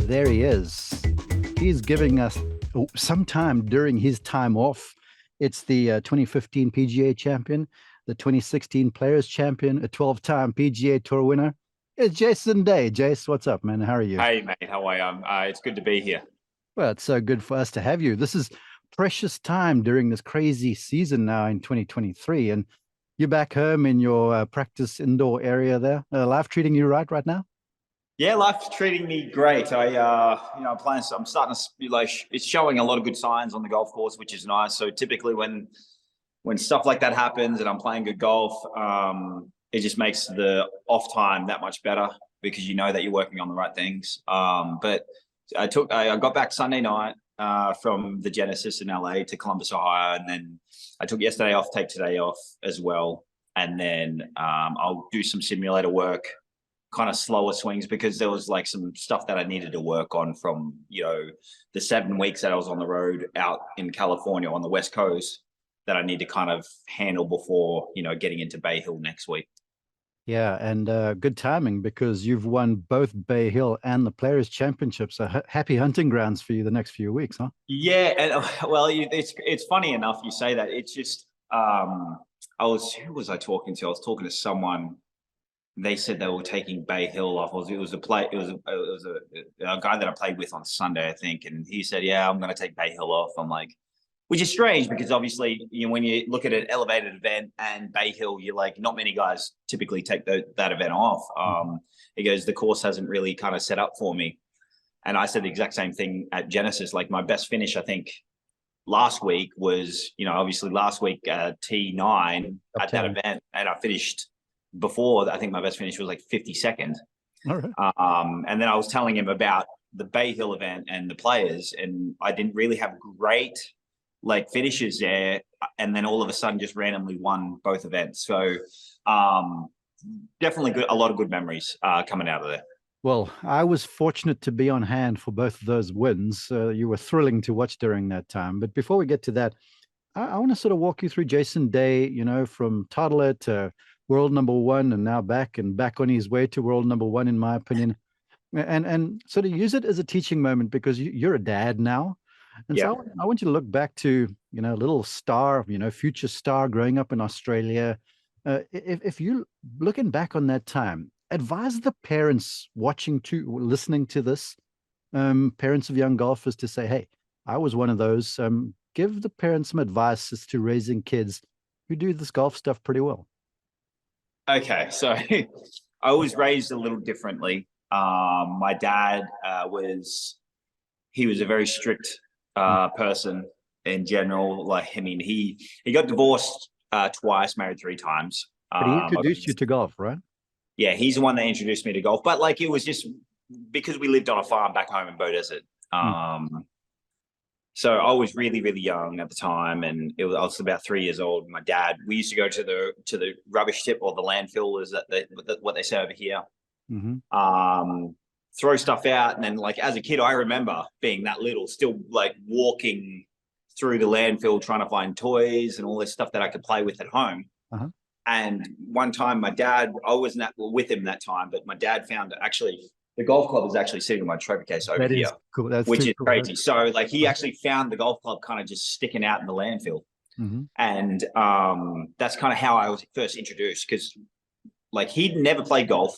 there he is. He's giving us some time during his time off. It's the 2015 PGA champion, the 2016 Players Champion, a 12-time PGA Tour winner. It's Jason Day. Jace, what's up, man? How are you? Hey, mate. How are you? It's good to be here. Well, it's so good for us to have you. This is precious time during this crazy season now in 2023. And you're back home in your practice indoor area there. Life treating you right now? Yeah, life's treating me great. I'm playing. I'm starting to it's showing a lot of good signs on the golf course, which is nice. So typically, when stuff like that happens and I'm playing good golf, it just makes the off time that much better because you know that you're working on the right things. But I got back Sunday night from the Genesis in LA to Columbus, Ohio, and then I took yesterday off, take today off as well, and then I'll do some simulator work. Kind of slower swings because there was like some stuff that I needed to work on from, the 7 weeks that I was on the road out in California on the West Coast that I need to kind of handle before, getting into Bay Hill next week. Yeah, and good timing because you've won both Bay Hill and the Players Championship. So happy hunting grounds for you the next few weeks, huh? Yeah, and well, it's funny enough you say that. It's just who was I talking to? I was talking to someone. They said they were taking Bay Hill off. It was a guy that I played with on Sunday, I think, and he said, "Yeah, I'm going to take Bay Hill off." I'm like, which is strange because obviously, when you look at an elevated event and Bay Hill, you're like, not many guys typically take that event off. He goes, the course hasn't really kind of set up for me, and I said the exact same thing at Genesis. Like my best finish, I think, last week was, obviously last week T9 at that event, and I finished. Before, I think my best finish was like 52nd. All right. And then I was telling him about the Bay Hill event and the Players, and I didn't really have great finishes there. And then all of a sudden, just randomly won both events. So definitely a lot of good memories coming out of there. Well, I was fortunate to be on hand for both of those wins. You were thrilling to watch during that time. But before we get to that, I want to sort of walk you through Jason Day, from toddler to world number one and now back on his way to world number one, in my opinion, and sort of use it as a teaching moment because you're a dad now. And so I want you to look back to, little star, future star growing up in Australia. If you looking back on that time, advise the parents listening to this, parents of young golfers to say, hey, I was one of those. Give the parents some advice as to raising kids who do this golf stuff pretty well. Okay, so I was raised a little differently. My dad was a very strict person in general. He got divorced twice, married 3 times. But he introduced you to golf, right? Yeah, he's the one that introduced me to golf. But it was just because we lived on a farm back home in Beaudesert. So I was really, really young at the time, and I was about 3 years old. My dad, we used to go to the rubbish tip, or the landfill, is what they say over here. Mm-hmm. Throw stuff out, and then as a kid, I remember being that little, still walking through the landfill trying to find toys and all this stuff that I could play with at home. Uh-huh. And one time, my dad, I wasn't with him that time, but my dad found the golf club is actually sitting in my trophy case over here, cool. Which is crazy. So he actually found the golf club kind of just sticking out in the landfill. Mm-hmm. And that's kind of how I was first introduced, because he'd never played golf.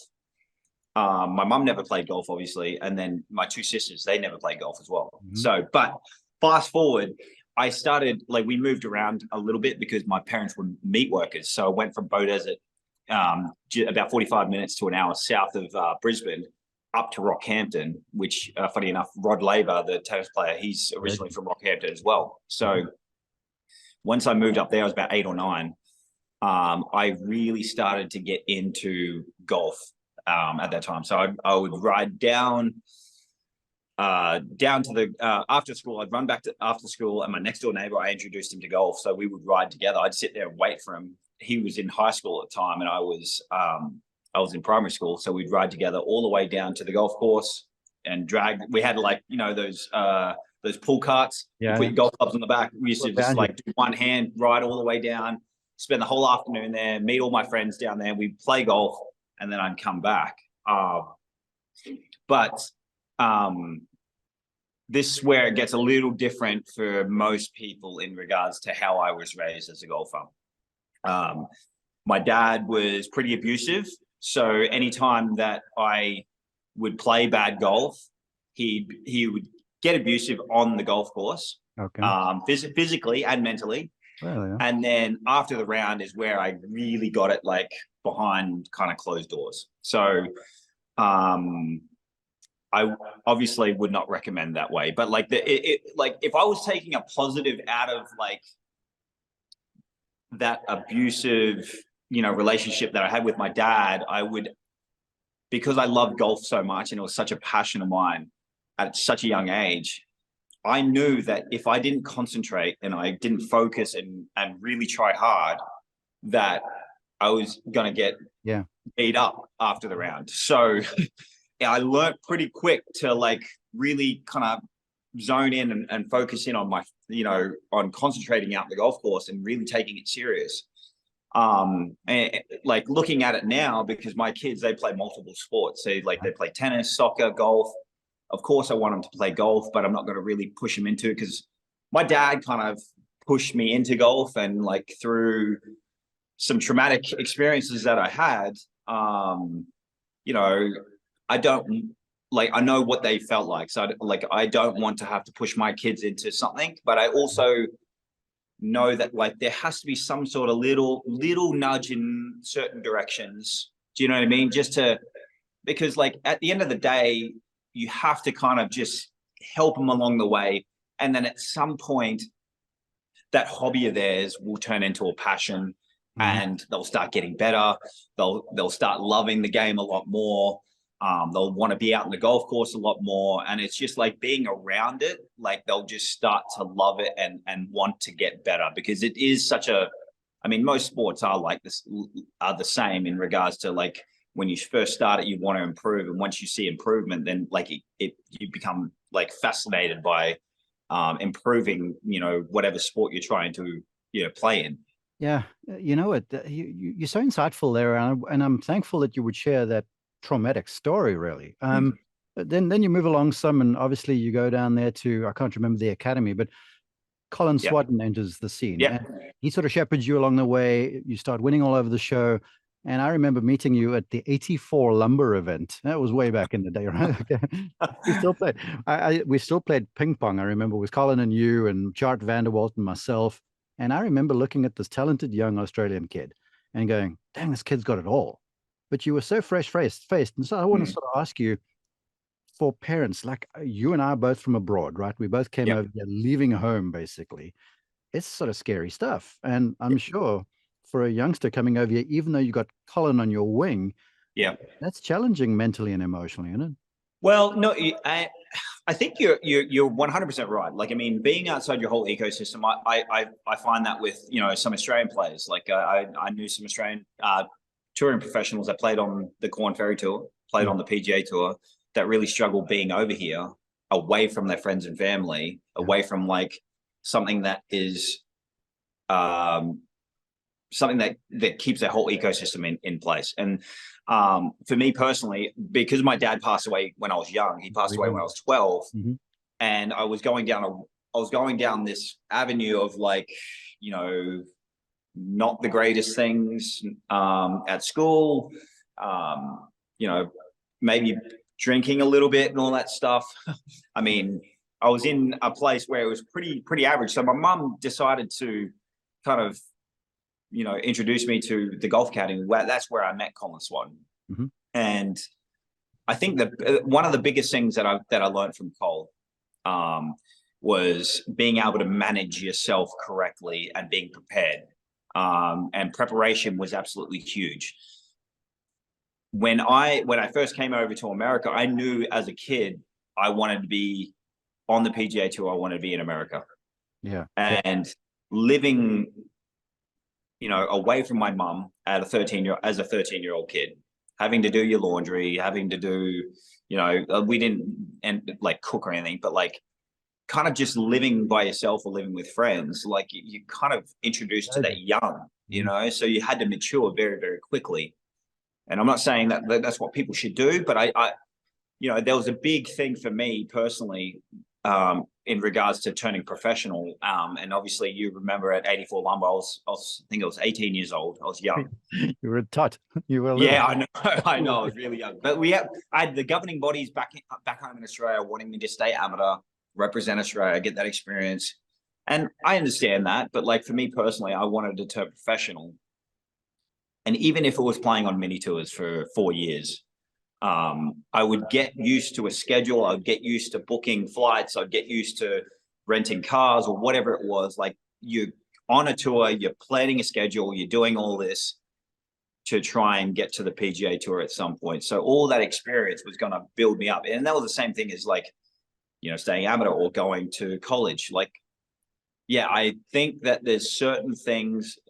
My mum never played golf, obviously. And then my 2 sisters, they never played golf as well. Mm-hmm. So, but fast forward, I started, we moved around a little bit because my parents were meat workers. So I went from Beaudesert, about 45 minutes to an hour south of Brisbane, up to Rockhampton, which, funny enough, Rod Laver, the tennis player, he's originally from Rockhampton as well. So once I moved up there, I was about 8 or 9. I really started to get into golf at that time. So I would ride down to the after school. I'd run back to after school, and my next door neighbor, I introduced him to golf. So we would ride together. I'd sit there and wait for him. He was in high school at the time, and I was in primary school, so we'd ride together all the way down to the golf course and drag. We had those pull carts. Yeah. You put your golf clubs on the back. We used to just do one hand ride all the way down, spend the whole afternoon there, meet all my friends down there. We'd play golf, and then I'd come back. But this is where it gets a little different for most people in regards to how I was raised as a golfer. My dad was pretty abusive. So anytime that I would play bad golf, he would get abusive on the golf course, physically and mentally. Well, yeah. And then after the round is where I really got it like behind kind of closed doors. So I obviously would not recommend that way, but like like if I was taking a positive out of like that abusive, relationship that I had with my dad, I would, because I loved golf so much and it was such a passion of mine at such a young age, I knew that if I didn't concentrate and I didn't focus and really try hard, that I was going to get beat up after the round. So I learned pretty quick to like really kind of zone in and focus in on my, on concentrating out the golf course and really taking it serious. And like looking at it now, because my kids, they play multiple sports. So like they play tennis, soccer, golf. Of course I want them to play golf, but I'm not going to really push them into it because my dad kind of pushed me into golf, and like through some traumatic experiences that I had, I don't like, I know what they felt like. So I don't want to have to push my kids into something, but I also know that like there has to be some sort of little nudge in certain directions. Do you know what I mean? Because like at the end of the day, you have to kind of just help them along the way. And then at some point that hobby of theirs will turn into a passion, and they'll start getting better. They'll start loving the game a lot more. They'll want to be out in the golf course a lot more. And it's just like being around it, like they'll just start to love it and want to get better, because it is such most sports are like this, are the same in regards to like when you first start it, you want to improve. And once you see improvement, then like you become like fascinated by improving, whatever sport you're trying to, play in. Yeah. You know what? You're so insightful there. And I'm thankful that you would share that traumatic story, really. Then you move along some, and obviously you go down there to, I can't remember the academy, but Colin Swatton enters the scene. And he sort of shepherds you along the way. You start winning all over the show. And I remember meeting you at the 84 Lumber event. That was way back in the day, right? We still played. We still played ping pong, I remember, with Colin and you and Chart Vanderwalt and myself. And I remember looking at this talented young Australian kid and going, dang, this kid's got it all. But you were so fresh-faced. And so I want to sort of ask you, for parents, like you and I are both from abroad, right? We both came over here, leaving home, basically. It's sort of scary stuff. And I'm sure for a youngster coming over here, even though you got Colin on your wing, that's challenging mentally and emotionally, isn't it? Well, no, I think you're 100% right. Like, I mean, being outside your whole ecosystem, I find that with, some Australian players. Like I knew some Australian touring professionals that played on the Corn Ferry Tour, played on the PGA Tour, that really struggle being over here, away from their friends and family, away from like something that is something that keeps their whole ecosystem in place. And for me personally, because my dad passed away when I was young, he passed away when I was 12, and I was going down this avenue of like, not the greatest things at school, maybe drinking a little bit and all that stuff. I mean, I was in a place where it was pretty average. So my mum decided to kind of, introduce me to the golf academy. That's where I met Colin Swatton. And I think that one of the biggest things that I learned from Cole was being able to manage yourself correctly and being prepared. And preparation was absolutely huge. When I first came over to America, I knew as a kid I wanted to be on the PGA Tour. I wanted to be in America. And living, away from my mum as a 13-year-old kid, having to do your laundry, having to do, we didn't like cook or anything, but like kind of just living by yourself or living with friends, like you kind of introduced to that young, so you had to mature very, very quickly. And I'm not saying that that's what people should do, but you know, there was a big thing for me personally in regards to turning professional. And obviously, you remember at 84 Lumber, I think I was 18 years old. I was young. You were a tot. You were little. Yeah, I know. I know. I was really young. But I had the governing bodies back home in Australia wanting me to stay amateur, represent Australia, get that experience. And I understand that. But like for me personally, I wanted to turn professional. And even if it was playing on mini tours for 4 years, I would get used to a schedule. I'd get used to booking flights. I'd get used to renting cars or whatever it was. Like you're on a tour, you're planning a schedule, you're doing all this to try and get to the PGA Tour at some point. So all that experience was going to build me up. And that was the same thing as like, you know, staying amateur or going to college. Like, yeah, I think that there's certain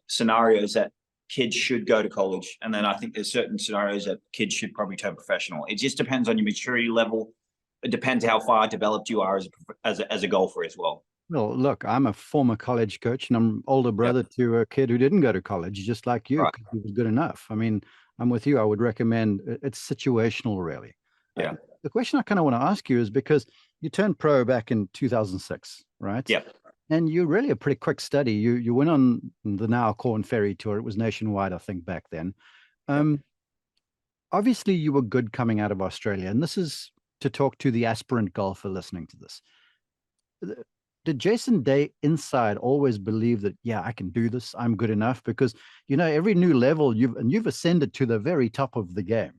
scenarios that kids should go to college. And then I think there's certain scenarios that kids should probably turn professional. It just depends on your maturity level. It depends how far developed you are as a golfer as well. Well, look, I'm a former college coach and I'm older brother to a kid who didn't go to college, just like you, because he was good enough. I mean, I'm with you. I would recommend it's situational, really. Yeah. The question I kind of want to ask you is because you turned pro back in 2006, right? Yeah. And you're really a pretty quick study. You went on the now Corn Ferry Tour. It was nationwide, I think, back then. Obviously, you were good coming out of Australia. And this is to talk to the aspirant golfer listening to this. Did Jason Day inside always believe that, yeah, I can do this, I'm good enough? Because, you know, every new level you've ascended to the very top of the game,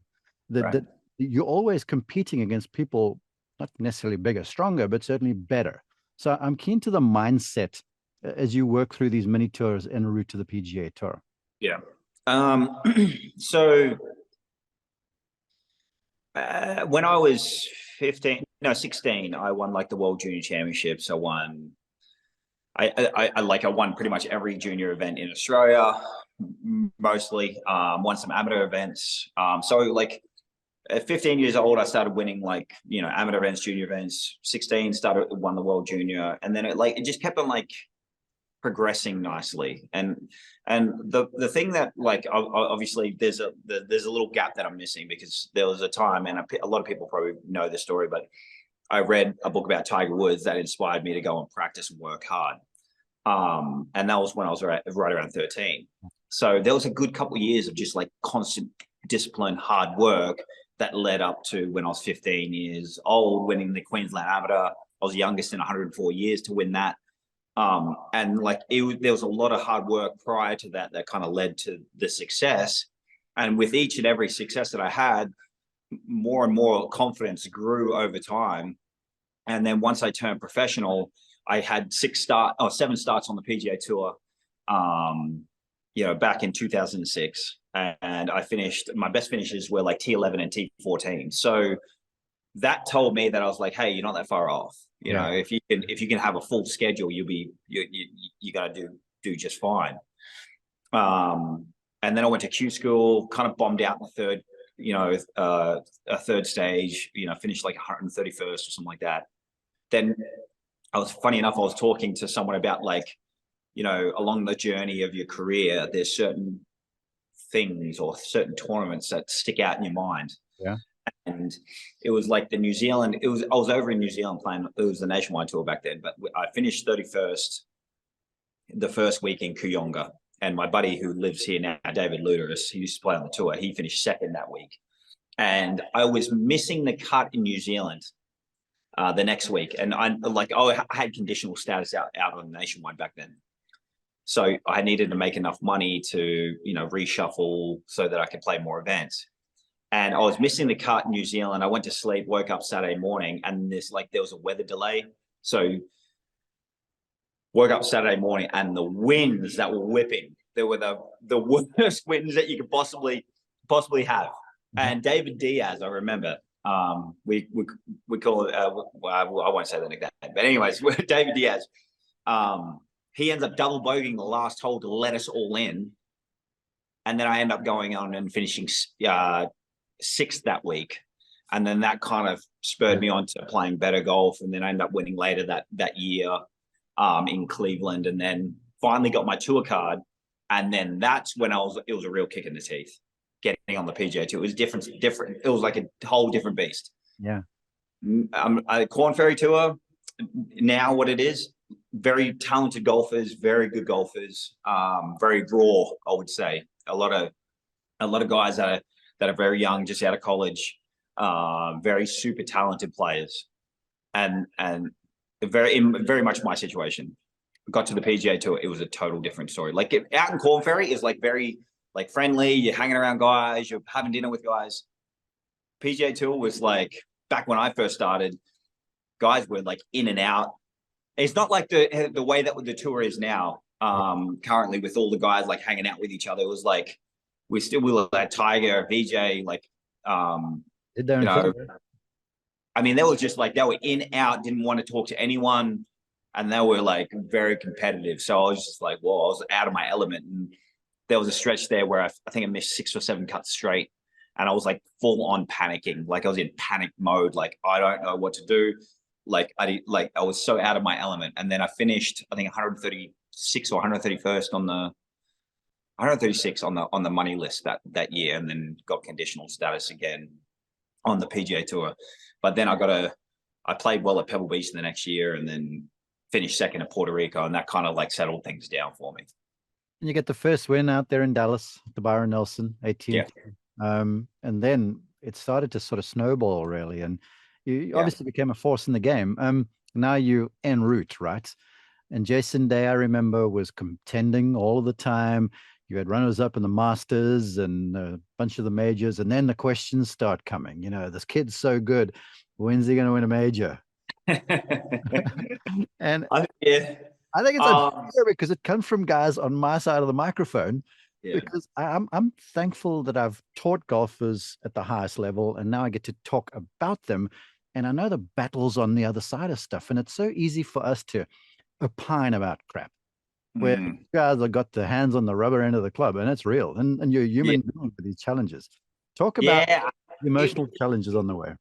that you're always competing against people, not necessarily bigger, stronger, but certainly better. So I'm keen to the mindset as you work through these mini tours en route to the PGA Tour. Yeah. So when I was 16, I won like the World Junior Championships. I won pretty much every junior event in Australia, mostly. Won some amateur events. So like at 15 years old, I started winning like, you know, amateur events, junior events. 16, won the World Junior, and then it just kept on like progressing nicely. And the thing that like obviously there's a little gap that I'm missing, because there was a time, and a lot of people probably know this story, but I read a book about Tiger Woods that inspired me to go and practice and work hard. And that was when I was right around 13. So there was a good couple of years of just like constant discipline, hard work that led up to when I was 15 years old, winning the Queensland Amateur. I was youngest in 104 years to win that. And like there was a lot of hard work prior to that kind of led to the success. And with each and every success that I had, more and more confidence grew over time. And then once I turned professional, I had 7 starts on the PGA Tour, you know, back in 2006. And I finished, my best finishes were like T11 and T14. So that told me that I was like, hey, you're not that far off. You know, if you can have a full schedule, you're gonna do just fine. And then I went to Q school, kind of bombed out in the third, you know, a third stage, you know, finished like 131st or something like that. Then funny enough, I was talking to someone about like, you know, along the journey of your career, there's certain things or certain tournaments that stick out in your mind. Yeah. And it was like I was over in New Zealand playing, it was the nationwide tour back then, but I finished 31st the first week in Kooyonga. And my buddy who lives here now, David Luderis, he used to play on the tour, he finished second that week. And I was missing the cut in New Zealand the next week. And I had conditional status out on nationwide back then. So I needed to make enough money to, you know, reshuffle so that I could play more events. And I was missing the cut in New Zealand. I went to sleep, woke up Saturday morning, and there was a weather delay. So woke up Saturday morning, and the winds that were whipping, they were the worst winds that you could possibly have. And David Diaz, I remember, we call it, I won't say the nickname, but anyways, David Diaz, he ends up double bogeying the last hole to let us all in. And then I end up going on and finishing 6th that week. And then that kind of spurred me on to playing better golf. And then I ended up winning later that year in Cleveland, and then finally got my tour card. And then that's when it was a real kick in the teeth getting on the PGA Tour. It was different. It was like a whole different beast. Yeah. Corn Ferry Tour, now what it is, very talented golfers, very good golfers, very raw, I would say. A lot of guys that are very young, just out of college, very super talented players, and very much my situation. Got to the PGA Tour, it was a total different story. Like out in Corn Ferry is like very like friendly. You're hanging around guys, you're having dinner with guys. PGA Tour was like back when I first started, guys were like in and out. It's not like the way that the tour is now. Currently with all the guys like hanging out with each other, it was like we were like Tiger, VJ, like Did their you own know, thing. I mean, they were just like they were in out, didn't want to talk to anyone, and they were like very competitive. So I was just like, whoa, I was out of my element. And there was a stretch there where I think I missed 6 or 7 cuts straight, and I was like full on panicking. Like I was in panic mode. Like I don't know what to do. Like I was so out of my element. And then I finished, I think 136 or 131st on the 136 on the money list that year, and then got conditional status again on the PGA Tour. But then I played well at Pebble Beach the next year, and then finished second at Puerto Rico, and that kind of like settled things down for me. And you get the first win out there in Dallas, the Byron Nelson 18th. Yeah. And then it started to sort of snowball really. And you obviously became a force in the game. Now you en route, right? And Jason Day, I remember, was contending all the time. You had runners up in the Masters and a bunch of the majors. And then the questions start coming. You know, this kid's so good. When's he going to win a major? And Yeah. I think it's unfair because it comes from guys on my side of the microphone. Yeah. Because I'm thankful that I've taught golfers at the highest level, and now I get to talk about them. And I know the battles on the other side of stuff. And it's so easy for us to opine about crap, where you guys have got the hands on the rubber end of the club, and it's real. And you're a human being with these challenges. Talk about the emotional challenges on the way.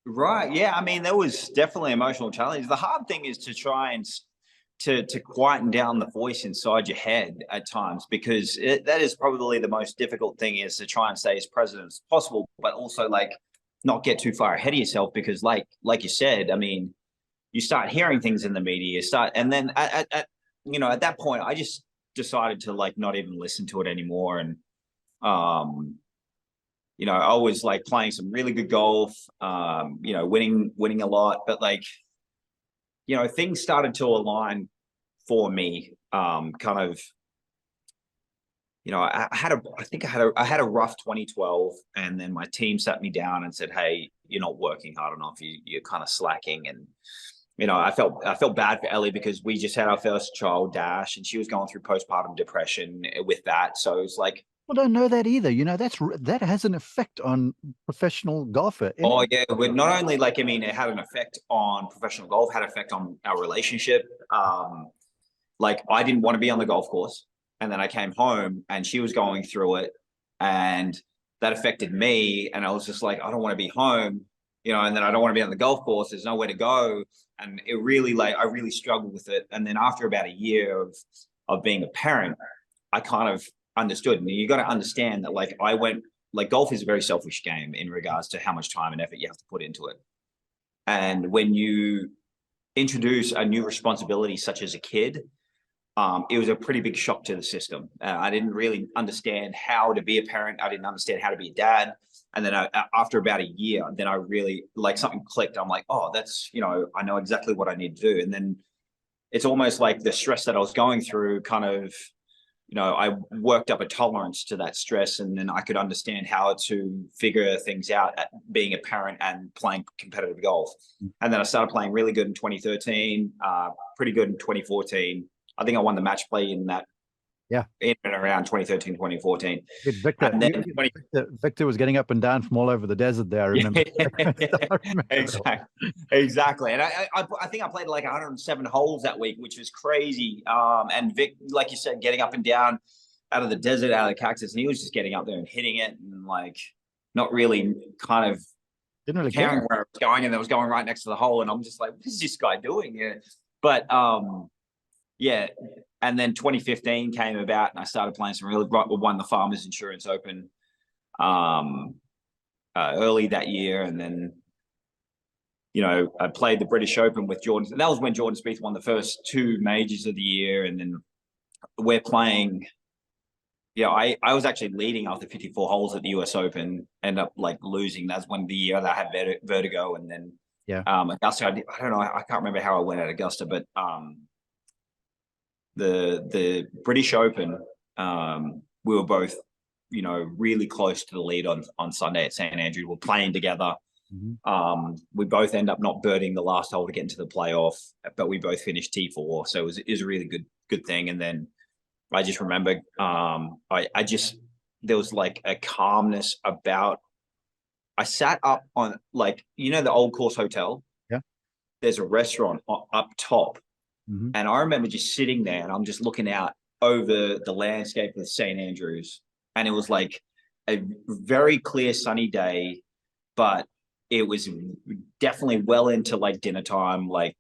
Right. Yeah. I mean, there was definitely emotional challenge. The hard thing is to try and to quieten down the voice inside your head at times, because that is probably the most difficult thing, is to try and stay as present as possible, but also like not get too far ahead of yourself, because like you said, I mean, you start hearing things in the media, and then at that point, I just decided to like not even listen to it anymore. And I was like playing some really good golf, winning a lot, but like, things started to align for me. I had a rough 2012, and then my team sat me down and said, "Hey, you're not working hard enough. You're kind of slacking." And I felt bad for Ellie, because we just had our first child, Dash, and she was going through postpartum depression with that. So it's like, well, don't know that either. That has an effect on professional golfer. Oh yeah, but not only like, I mean, it had an effect on professional golf, had an effect on our relationship. Like I didn't want to be on the golf course, and then I came home and she was going through it, and that affected me. And I was just like, I don't want to be home, and then I don't want to be on the golf course. There's nowhere to go. And it really, like, I really struggled with it. And then after about a year of being a parent, I kind of understood. And you got to understand that, like golf is a very selfish game in regards to how much time and effort you have to put into it. And when you introduce a new responsibility, such as a kid, it was a pretty big shock to the system. I didn't really understand how to be a parent. I didn't understand how to be a dad. And then after about a year, then I really, like, something clicked. I'm like, oh, that's, I know exactly what I need to do. And then it's almost like the stress that I was going through kind of, I worked up a tolerance to that stress, and then I could understand how to figure things out at being a parent and playing competitive golf. And then I started playing really good in 2013, pretty good in 2014. I think I won the match play in that. Yeah. In and around 2013, 2014. Victor, and then Victor was getting up and down from all over the desert there, I remember. Exactly. And I think I played like 107 holes that week, which was crazy. And Vic, like you said, getting up and down out of the desert, out of the cactus, and he was just getting up there and hitting it, and like not really kind of didn't really caring care where it was going, and it was going right next to the hole. And I'm just like, what is this guy doing? Yeah. But yeah. And then 2015 came about, and I started playing some really right. We won the Farmers Insurance Open early that year, and then you know, I played the British Open with Jordan. And that was when Jordan Spieth won the first 2 majors of the year. And then we're playing. Yeah, I was actually leading after 54 holes at the US Open, ended up like losing. That's when the year that I had vertigo. And then Yeah. Augusta, I don't know, I can't remember how I went at Augusta, but the British Open, we were both, you know, really close to the lead on Sunday at St Andrews. We're playing together. We both end up not birding the last hole to get into the playoff, but we both finished T4, so it was a really good thing. And then I just remember, I just, there was like a calmness about. I sat up on, like, you know, the Old Course Hotel. Yeah. There's a restaurant up top, and I remember just sitting there, and I'm just looking out over the landscape of St Andrews, and it was like a very clear sunny day, but it was definitely well into like dinner time, like,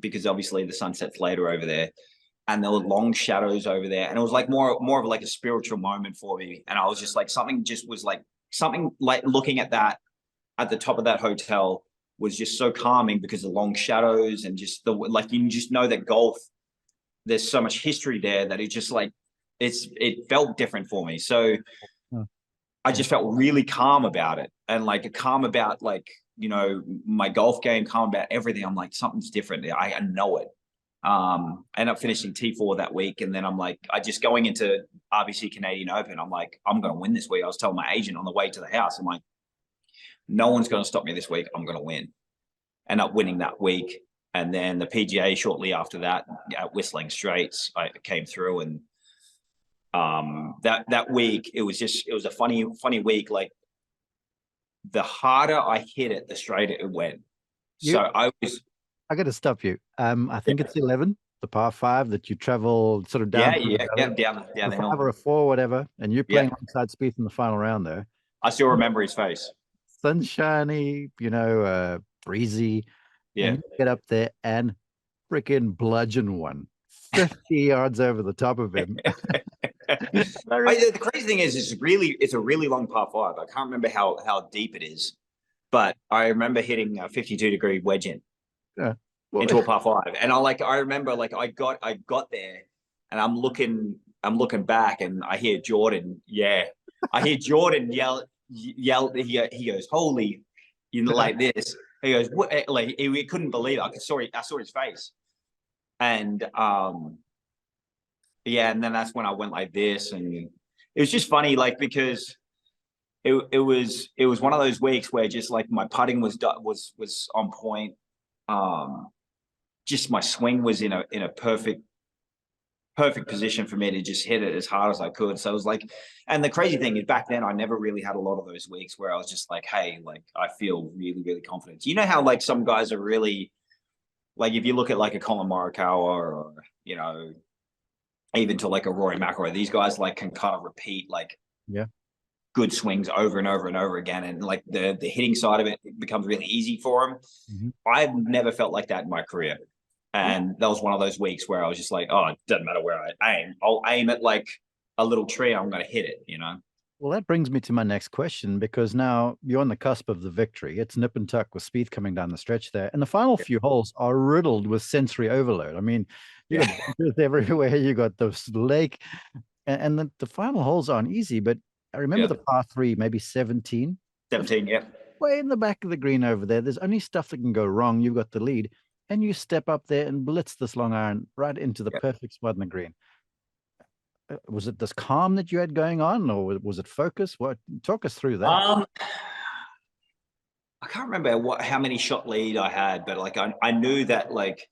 because obviously the sun sets later over there, and there were long shadows over there, and it was like more of like a spiritual moment for me. And I was just like, something like looking at that at the top of that hotel was just so calming, because the long shadows and just the, like, you just know that golf, there's so much history there that it just like, it felt different for me. So I just felt really calm about it, and like calm about, like, you know, my golf game, calm about everything. I'm like, something's different. I know it. I ended up finishing T4 that week, and then I'm like, I just going into RBC Canadian Open, I'm like, I'm going to win this week. I was telling my agent on the way to the house, I'm like, no one's going to stop me this week. I'm going to win. End up winning that week, and then the PGA shortly after that at Whistling Straits, I came through, and that week it was a funny week. Like, the harder I hit it, the straighter it went. So I got to stop you. I think it's 11, the par 5 that you travel sort of down. Down the hill. 5 or a 4, whatever. And you're playing alongside Spieth in the final round there. I still remember his face. Sunshiny, you know, breezy. Yeah. And you get up there and freaking bludgeon one 50 yards over the top of him. The crazy thing is, it's a really long par 5. I can't remember how deep it is, but I remember hitting a 52-degree wedge in. Into a par 5, and I remember, like, I got there, and I'm looking back, and I hear Jordan. I hear Jordan yell. He goes, "Holy," you know, like this. He goes, "What?" Like, he couldn't believe it. I saw his face, and and then that's when I went like this, and it was just funny, like, because it was one of those weeks where just like my putting was on point. Just my swing was in a perfect position for me to just hit it as hard as I could. So it was like, and the crazy thing is, back then I never really had a lot of those weeks where I was just like, hey, like, I feel really, really confident. You know how, like, some guys are really, like, if you look at like a Colin Morikawa, or, you know, even to like a Rory McIlroy, these guys like can kind of repeat like good swings over and over and over again, and like the hitting side of it becomes really easy for them. I've never felt like that in my career. And that was one of those weeks where I was just like, oh, it doesn't matter where I aim. I'll aim at like a little tree. I'm going to hit it, you know? Well, that brings me to my next question, because now you're on the cusp of the victory. It's nip and tuck with Spieth coming down the stretch there. And the final few holes are riddled with sensory overload. I mean, you got bunkers everywhere. You got this lake. And the final holes aren't easy. But I remember the par 3, maybe 17. 17, way in the back of the green over there. There's only stuff that can go wrong. You've got the lead. And you step up there and blitz this long iron right into the perfect spot in the green. Was it this calm that you had going on, or was it focus? What, talk us through that? I can't remember how many shot lead I had, but like I knew that, like,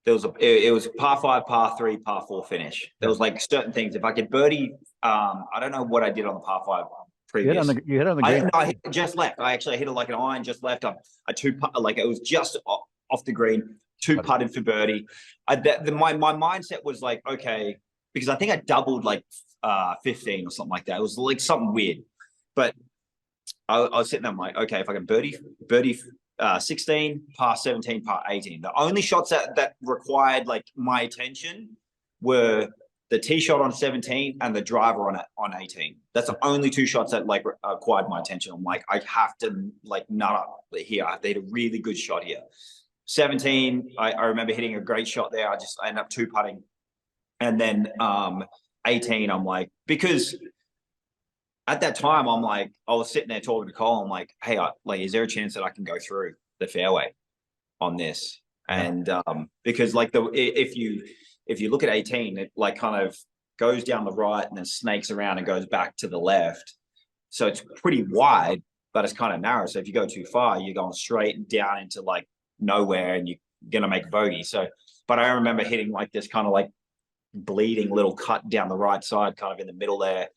it was par 5, par 3, par 4 finish. There was like certain things. If I could birdie, I don't know what I did on the par 5 previous. You hit on the green. I hit just left. I hit it like an iron just left. I like, it was just off the green, 2 putted for birdie. My mindset was like, okay, because I think I doubled like 15 or something like that. It was like something weird, but I was sitting there, I'm like, okay, if I can birdie 16, par 17, par 18. The only shots that required like my attention were the tee shot on 17 and the driver on 18. That's the only 2 shots that like acquired my attention. I'm like, I have to like nut up here. They had a really good shot here. 17, I remember hitting a great shot there. I ended up 2-putting. And then 18, I'm like, because at that time, I'm like, I was sitting there talking to Cole. I'm like, hey, like, is there a chance that I can go through the fairway on this? And because like if you look at 18, it like kind of goes down the right and then snakes around and goes back to the left. So it's pretty wide, but it's kind of narrow. So if you go too far, you're going straight down into like nowhere and you're going to make bogey. So, but I remember hitting like this kind of like bleeding little cut down the right side, kind of in the middle there.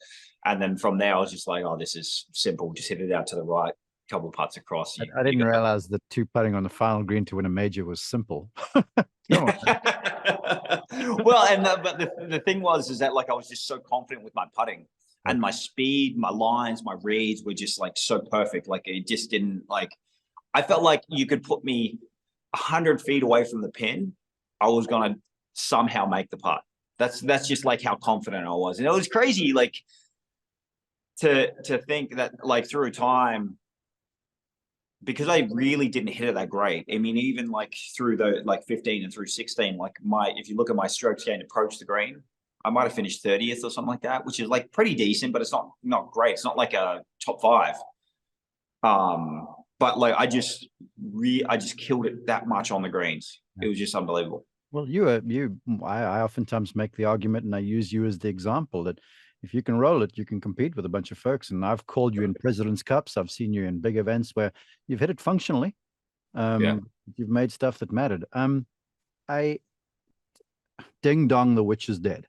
And then from there, I was just like, oh, this is simple. Just hit it out to the right, couple putts across. I didn't realize that 2-putting on the final green to win a major was simple. Well, and but the thing is that like I was just so confident with my putting and my speed, my lines, my reads were just like so perfect. Like it just didn't like. I felt like you could put me 100 feet away from the pin, I was gonna somehow make the putt. That's just like how confident I was, and it was crazy. Like to think that like through time, because I really didn't hit it that great. I mean, even like through the like 15 and through 16, like if you look at my strokes gained approach the green, I might have finished 30th or something like that, which is like pretty decent, but it's not great. It's not like a top 5. But like I just killed it that much on the greens. It was just unbelievable. Well, I oftentimes make the argument, and I use you as the example, that if you can roll it, you can compete with a bunch of folks. And I've called you in President's Cups. I've seen you in big events where you've hit it functionally. You've made stuff that mattered. I ding dong, the witch is dead.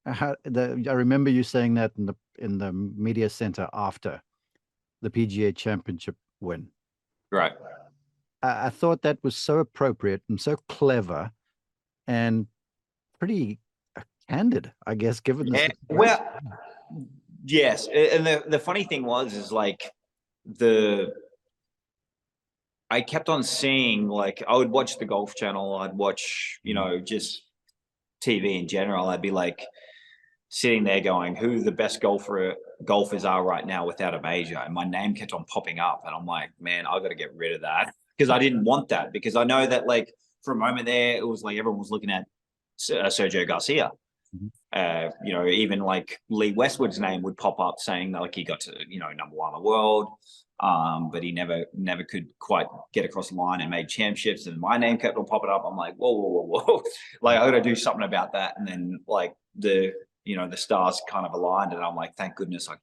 I remember you saying that in the media center after the PGA Championship win. Right. I thought that was so appropriate and so clever and pretty candid, I guess, given the situation. Well, yes. And the funny thing is like I kept on seeing, like, I would watch the Golf Channel. I'd watch, just TV in general. I'd be like sitting there going, who the best golfers are right now without a major. And my name kept on popping up. And I'm like, man, I've got to get rid of that. Because I didn't want that. Because I know that, like, for a moment there, it was like everyone was looking at Sergio Garcia. Even like Lee Westwood's name would pop up saying that, like, he got to, number 1 in the world. But he never could quite get across the line and made championships. And my name kept on popping up. I'm like, whoa. Like, I got to do something about that. And then, like, the stars kind of aligned. And I'm like, thank goodness I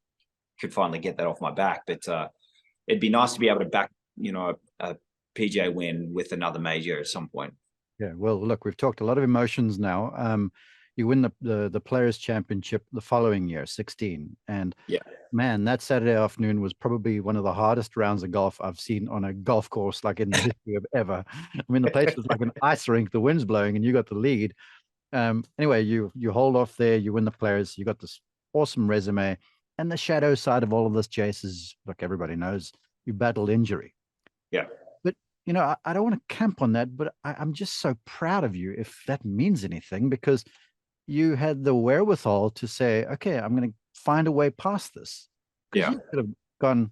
could finally get that off my back. But it'd be nice to be able to back, a PGA win with another major at some point. Yeah, well, look, we've talked a lot of emotions now. You win the Players' Championship the following year, 16. And man, that Saturday afternoon was probably one of the hardest rounds of golf I've seen on a golf course, like in the history of ever. I mean, the place was like an ice rink, the wind's blowing, and you got the lead. Anyway, you hold off there, you win the Players, you got this awesome resume. And the shadow side of all of this, Jace, is, look, everybody knows you battled injury. Yeah. But, I don't want to camp on that, but I'm just so proud of you, if that means anything, because you had the wherewithal to say, okay, I'm going to find a way past this. Yeah. You could have gone,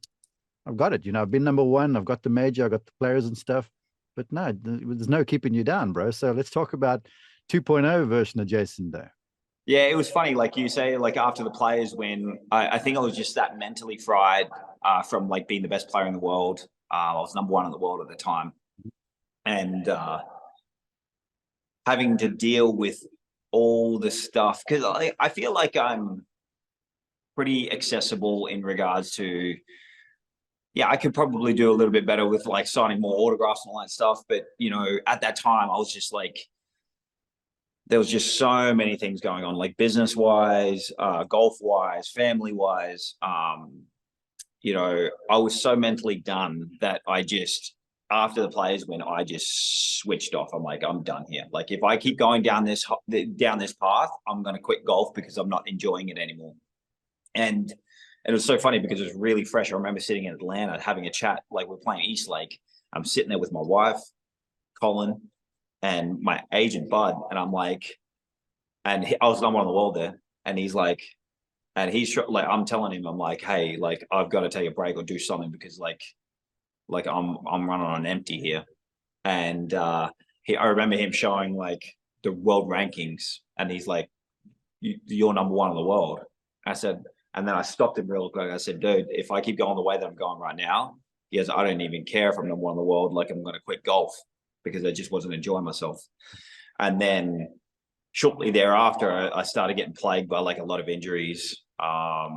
I've got it. I've been number 1. I've got the major. I've got the Players and stuff. But no, there's no keeping you down, bro. So let's talk about 2.0 version of Jason Day. Yeah, it was funny. Like you say, like after the Players win, I think I was just that mentally fried from like being the best player in the world. I was number 1 in the world at the time. And having to deal with all the stuff, because I feel like I'm pretty accessible in regards to, I could probably do a little bit better with like signing more autographs and all that stuff. But, at that time, I was just like, there was just so many things going on, like business wise, golf wise, family wise. I was so mentally done that after the Players win, I just switched off. I'm like, I'm done here. Like, if I keep going down this path, I'm going to quit golf because I'm not enjoying it anymore. And it was so funny because it was really fresh. I remember sitting in Atlanta having a chat, like we're playing Eastlake. I'm sitting there with my wife, Colin, and my agent, Bud. And I'm like, and I was number one in the world there, and he's like, and he's like, I'm telling him, I'm like, hey, like I've got to take a break or do something because like I'm running on empty here. And I remember him showing like the world rankings, and he's like, you're number one in the world. I said, and then I stopped him real quick. I said, dude, if I keep going the way that I'm going right now, he goes, I don't even care if I'm number one in the world. Like, I'm going to quit golf because I just wasn't enjoying myself. And then shortly thereafter, I started getting plagued by like a lot of injuries. Yeah,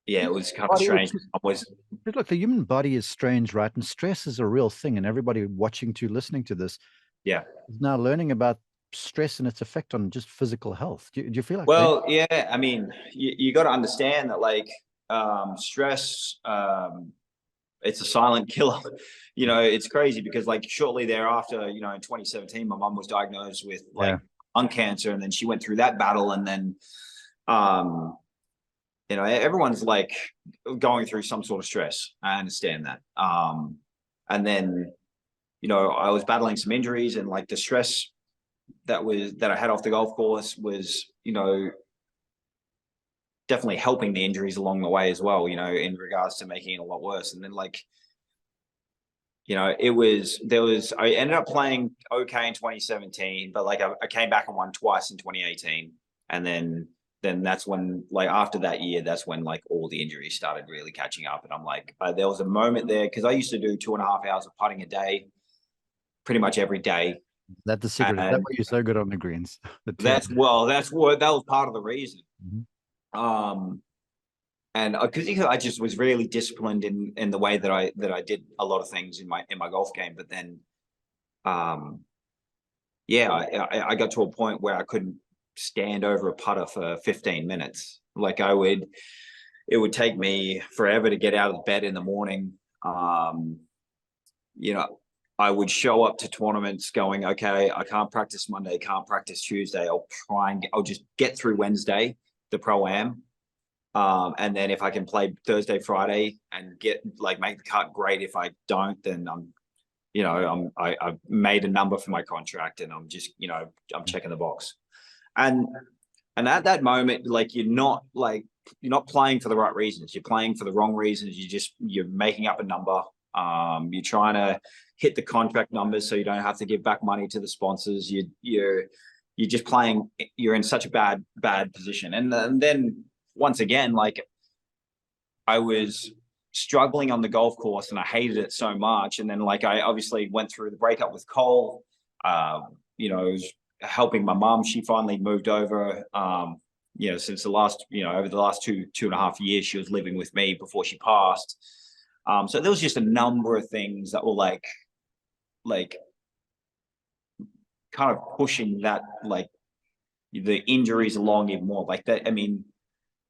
it was kind of strange. Look, the human body is strange, right? And stress is a real thing. And everybody watching to, listening to this, yeah, is now learning about stress and its effect on just physical health. Do you feel like well, yeah, I mean, you got to understand that like stress, it's a silent killer. You know, it's crazy because like shortly thereafter, you know, in 2017, my mom was diagnosed with like lung cancer, and then she went through that battle, and then you know, everyone's like going through some sort of stress. I understand that. And then, you know, I was battling some injuries, and like the stress that I had off the golf course was, you know, definitely helping the injuries along the way as well, you know, in regards to making it a lot worse. And then like, you know, I ended up playing okay in 2017, but like I came back and won twice in 2018. And then that's when, like, after that year, that's when like all the injuries started really catching up. And I'm like, there was a moment there, because I used to do 2.5 hours of putting a day, pretty much every day. That's the secret. Is that why you're so good on the greens? That was part of the reason. Mm-hmm. And because I just was really disciplined in the way that I did a lot of things in my golf game. But then, yeah, I got to a point where I couldn't stand over a putter for 15 minutes. Like it would take me forever to get out of bed in the morning. You know, I would show up to tournaments going, okay, I can't practice Monday, can't practice Tuesday. I'll just get through Wednesday, the pro-am. And then if I can play Thursday, Friday and make the cut, great. If I don't, then I've made a number for my contract, and I'm just, you know, I'm checking the box. And at that moment, like you're not playing for the right reasons. You're playing for the wrong reasons. You're making up a number. You're trying to hit the contract numbers so you don't have to give back money to the sponsors. You're just playing. You're in such a bad position. And then once again, like I was struggling on the golf course, and I hated it so much. And then like I obviously went through the breakup with Cole. You know, it was helping my mom. She finally moved over. You know, since over the last 2.5 years, she was living with me before she passed. So there was just a number of things that were like kind of pushing that, like the injuries along even more. Like that, I mean,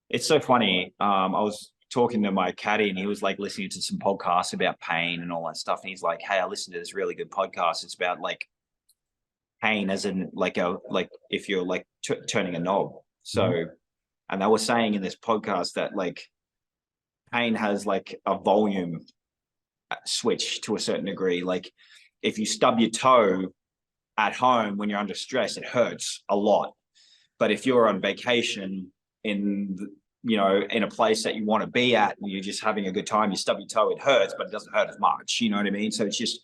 it's so funny. I was talking to my caddy, and he was like listening to some podcasts about pain and all that stuff. And he's like, hey, I listened to this really good podcast. It's about like pain as in like if you're like turning a knob. So, and they were saying in this podcast that like pain has like a volume switch to a certain degree. Like if you stub your toe at home when you're under stress, it hurts a lot. But if you're on vacation in a place that you want to be at, and you're just having a good time, you stub your toe, it hurts, but it doesn't hurt as much. You know what I mean? So it's just,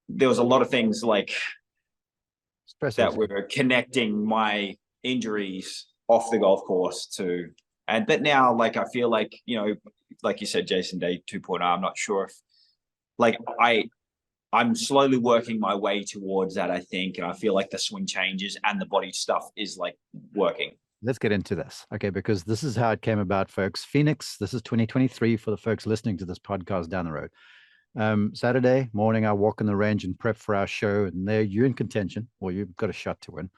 there was a lot of things like that were connecting my injuries off the golf course to, but now, like, I feel like, you know, like you said, Jason Day 2.0, I'm not sure if, like, I'm slowly working my way towards that, I think. And I feel like the swing changes and the body stuff is like working. Let's get into this. Okay, because this is how it came about, folks. Phoenix, this is 2023 for the folks listening to this podcast down the road. Saturday morning, I walk in the range and prep for our show, and there you're in contention, or you've got a shot to win.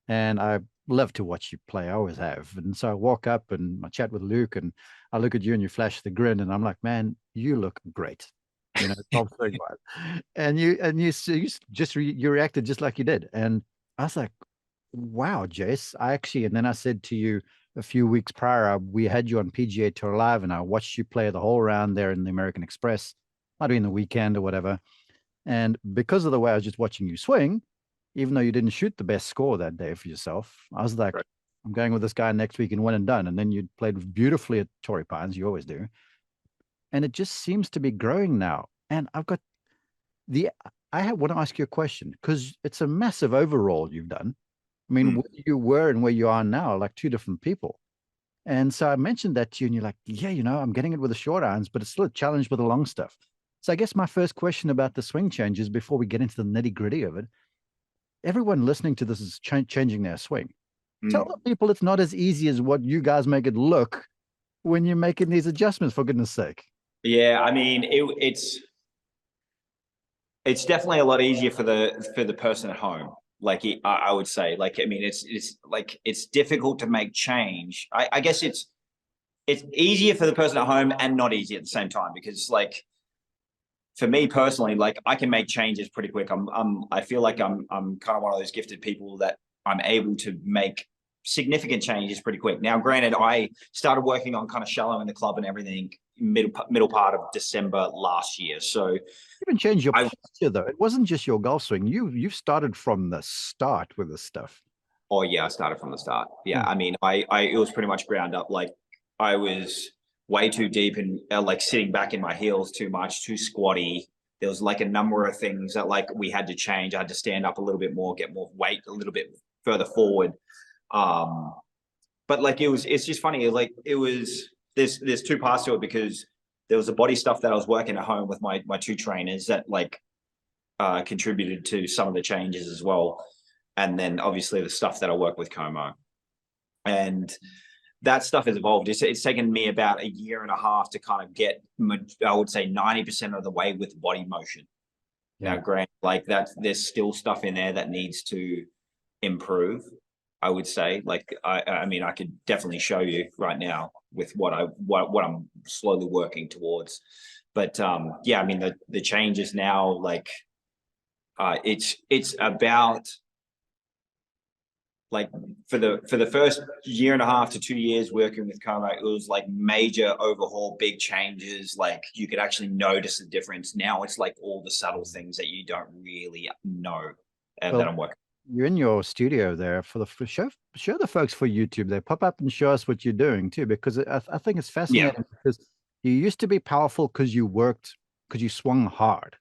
And I love to watch you play. I always have. And so I walk up and I chat with Luke, and I look at you and you flash the grin, and I'm like, man, you look great. You know, and you reacted just like you did. And I was like, wow, Jace. And then I said to you a few weeks prior, we had you on PGA Tour Live, and I watched you play the whole round there in the American Express, might be in the weekend or whatever. And because of the way I was just watching you swing, even though you didn't shoot the best score that day for yourself. I was like, Right. I'm going with this guy next week and one and done. And then you played beautifully at Torrey Pines, you always do. And it just seems to be growing now. And I've got the want to ask you a question because it's a massive overhaul you've done. I mean, Mm. where you were and where you are now, like two different people. And so I mentioned that to you, and you're like, yeah, I'm getting it with the short irons, but it's still a challenge with the long stuff. So I guess my first question about the swing changes before we get into the nitty gritty of it, everyone listening to this is changing their swing. Tell Mm. the people it's not as easy as what you guys make it look when you're making these adjustments, for goodness sake. Yeah, I mean, it's definitely a lot easier for the person at home. Like I would say, like, I mean, it's like it's difficult to make change. I guess it's easier for the person at home and not easy at the same time, because like for me personally, like I can make changes pretty quick. I feel like I'm kind of one of those gifted people that I'm able to make significant changes pretty quick. Now, granted, I started working on kind of shallow in the club and everything middle part of December last year. So Even change your I posture though. It wasn't just your golf swing. You've started from the start with this stuff. Oh yeah, I started from the start. Yeah, Yeah. I mean, I it was pretty much ground up. Like I was way too deep and like sitting back in my heels too much, too squatty. There was like a number of things that like we had to change. I had to stand up a little bit more, get more weight a little bit further forward. Um, but like it's just funny. Like it was there's two parts to it, because there was the body stuff that I was working at home with my two trainers that like contributed to some of the changes as well. And then obviously the stuff that I work with Como. And that stuff has evolved. It's taken me about a year and a half to kind of get, I would say 90% of the way with body motion. Yeah. Now, grant like that, there's still stuff in there that needs to improve. I would say, like, I mean, I could definitely show you right now with what I'm slowly working towards. But yeah, I mean, the changes now, like, it's about like for the first year and a half to 2 years working with Como, it was like major overhaul, big changes. Like you could actually notice the difference. Now it's like all the subtle things that you don't really know that Well, I'm working. you're in your studio there for show the folks for YouTube. They pop up and show us what you're doing too, because I think it's Yeah. fascinating because you used to be powerful because you swung hard.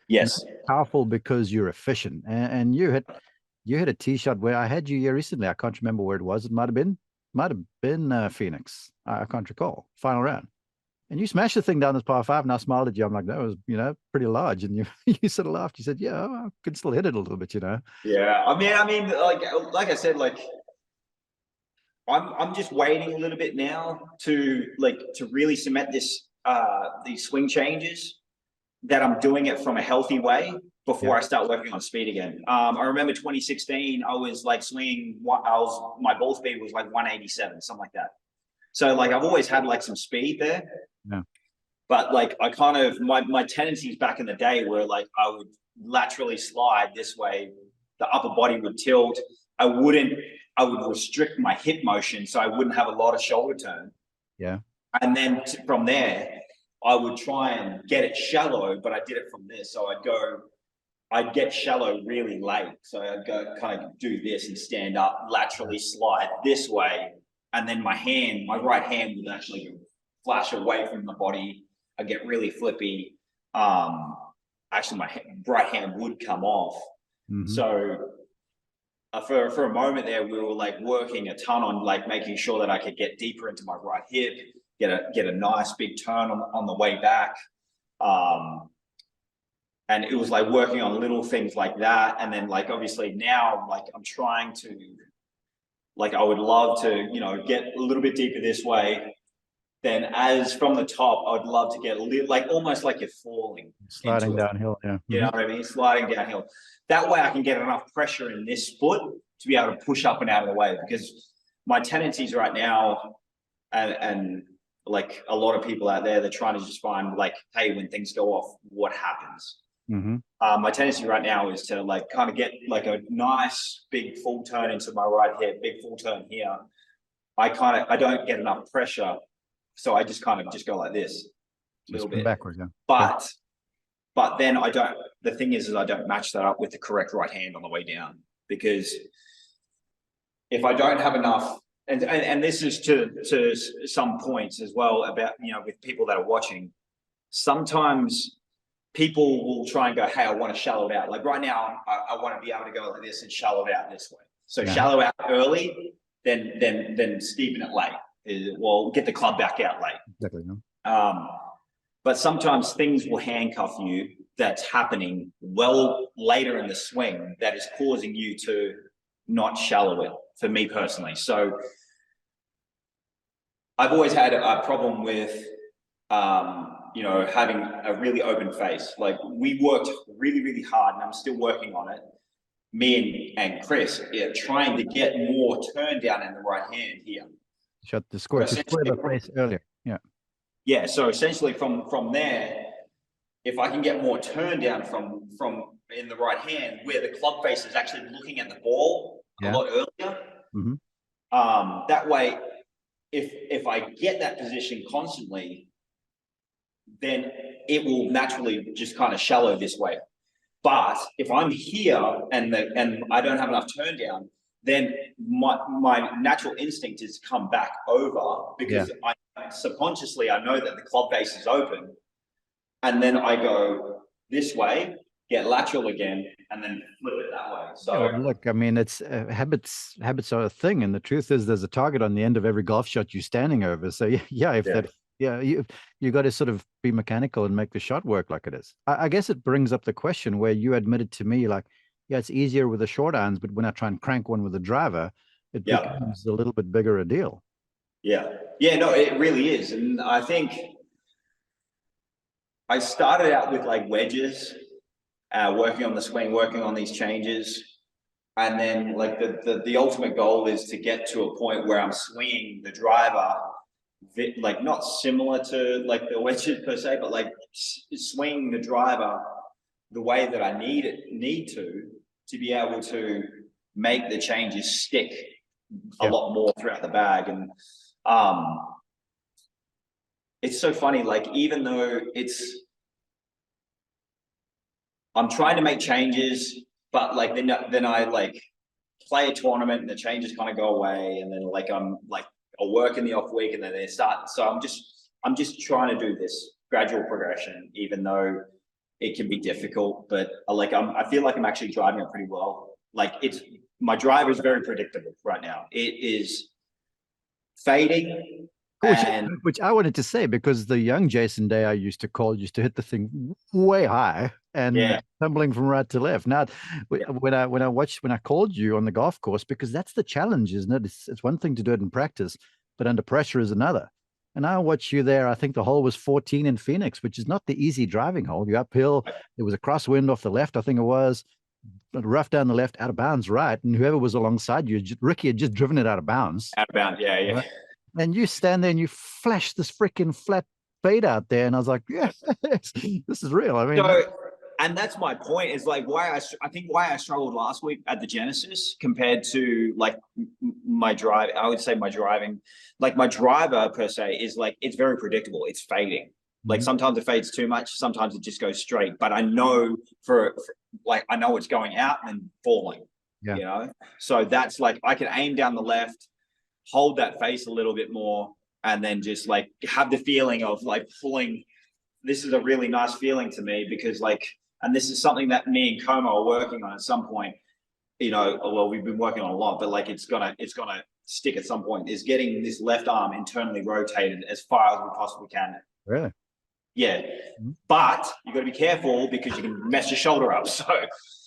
Yes. Powerful because you're efficient, and you hit a tee shot where I had you here recently. I can't remember where it was. It might have been Phoenix. I can't recall. Final round. And you smashed the thing down this par five, and I smiled at you. I'm like, that was, pretty large. And you you sort of laughed. You said, yeah, I could still hit it a little bit. Yeah. I mean, like I said, like I'm just waiting a little bit now to really cement this these swing changes, that I'm doing it from a healthy way Yeah. before I start working on speed again. I remember 2016, I was like swinging. My ball speed was like 187, something like that. So like I've always had like some speed there, Yeah. but like I kind of my tendencies back in the day were like I would laterally slide this way, the upper body would tilt. I would restrict my hip motion so I wouldn't have a lot of shoulder turn. Yeah. And then from there, I would try and get it shallow, but I did it from this. So I'd get shallow really late. So I'd go kind of do this and stand up, laterally slide this way. And then my right hand would actually flash away from the body. I'd get really flippy. Actually, my right hand would come off. Mm-hmm. So for a moment there, we were like working a ton on like making sure that I could get deeper into my right hip, get a nice big turn on the way back. And it was like working on little things like that. And then like obviously now like I'm trying to, like I would love to, get a little bit deeper this way. Then as from the top, I would love to get a little, like almost like you're falling Sliding into it. downhill. Yeah. You know what I mean? Sliding downhill. That way I can get enough pressure in this foot to be able to push up and out of the way, because my tendencies right now, and like a lot of people out there, they're trying to just find like, hey, when things go off, what happens? Mm-hmm. My tendency right now is to like kind of get like a nice big full turn into my right hip, big full turn here. I don't get enough pressure, so I just kind of just go like this a little bit. Backwards. Yeah. But But then the thing is I don't match that up with the correct right hand on the way down, because if I don't have enough, and this is to some points as well about, with people that are watching, sometimes people will try and go, hey, I want to shallow it out. Like right now, I want to be able to go like this and shallow it out this way. So shallow out early, then steepen it late. Well, get the club back out late. Exactly. But sometimes things will handcuff you that's happening well later in the swing that is causing you to not shallow it, for me personally. So I've always had a problem with, having a really open face. Like we worked really, really hard, and I'm still working on it. Me and Chris, trying to get more turn down in the right hand here. Shut the square to square the face earlier. Yeah. Yeah. So essentially from there, if I can get more turn down from in the right hand, where the club face is actually looking at the ball a lot earlier. Mm-hmm. That way, if I get that position constantly, then it will naturally just kind of shallow this way. But if I'm here and I don't have enough turn down, then my natural instinct is to come back over, because subconsciously I know that the club face is open, and then I go this way, get lateral again, and then flip it that way. So look, I mean, it's habits are a thing, and the truth is there's a target on the end of every golf shot you're standing over. So you got to sort of be mechanical and make the shot work like it is. I guess it brings up the question where you admitted to me, like, it's easier with the short irons, but when I try and crank one with a driver, it becomes a little bit bigger a deal. Yeah, no, it really is. And I think I started out with like wedges, working on the swing, working on these changes. And then like the ultimate goal is to get to a point where I'm swinging the driver, like not similar to like the wedges per se, but like swinging the driver the way that I need to be able to make the changes stick a lot more throughout the bag. And it's so funny, like even though I'm trying to make changes, but like then I like play a tournament and the changes kind of go away, and then like I'm like I'll work in the off week and then they start. So I'm just trying to do this gradual progression, even though it can be difficult. But I feel like I'm actually driving it pretty well. Like my driver is very predictable right now. It is fading. Which I wanted to say, because the young Jason Day I used to hit the thing way high and tumbling from right to left. Now, when I called you on the golf course, because that's the challenge, isn't it? It's one thing to do it in practice, but under pressure is another. And I watched you there. I think the hole was 14 in Phoenix, which is not the easy driving hole. You're uphill. There was a crosswind off the left, I think it was. Rough down the left, out of bounds right. And whoever was alongside you, Ricky had just driven it out of bounds. Out of bounds, yeah. Right? And you stand there and you flash this freaking flat fade out there. And I was like, yes, this is real. I mean, and that's my point, is like why I struggled last week at the Genesis compared to like my drive. I would say my driving, like my driver per se is like, it's very predictable. It's fading. Like sometimes it fades too much. Sometimes it just goes straight, but I know I know it's going out and falling, So that's like, I can aim down the left, hold that face a little bit more, and then just like have the feeling of like pulling. This is a really nice feeling to me, because like, and this is something that me and Como are working on at some point, well, we've been working on a lot, but like it's gonna stick at some point, is getting this left arm internally rotated as far as we possibly can. Really? Yeah. But you got to be careful, because you can mess your shoulder up. So